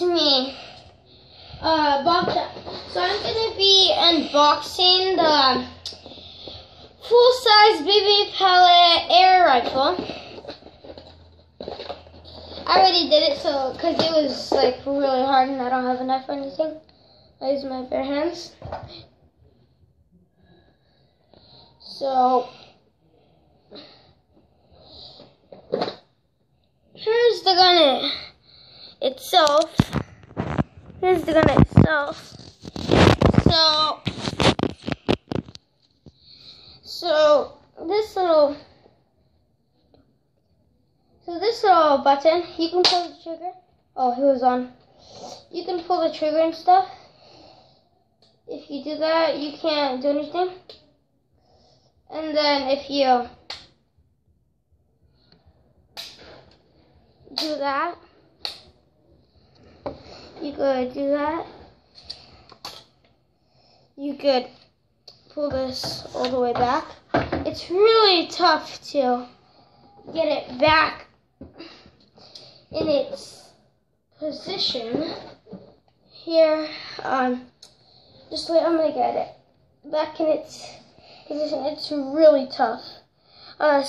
It's me, Bobcat. So I'm gonna be unboxing the full-size BB pellet air rifle. I already did it, so because it was like really hard and I don't have a knife or anything. I use my bare hands. So here's the gun itself. Here's the gun itself. So this little button, you can pull the trigger. Oh, it was on. You can pull the trigger and stuff. If you do that, you can't do anything. And then if you do that, you could do that. You could pull this all the way back. It's really tough to get it back in its position. Here, just wait, I'm gonna get it back in its position. It's really tough. So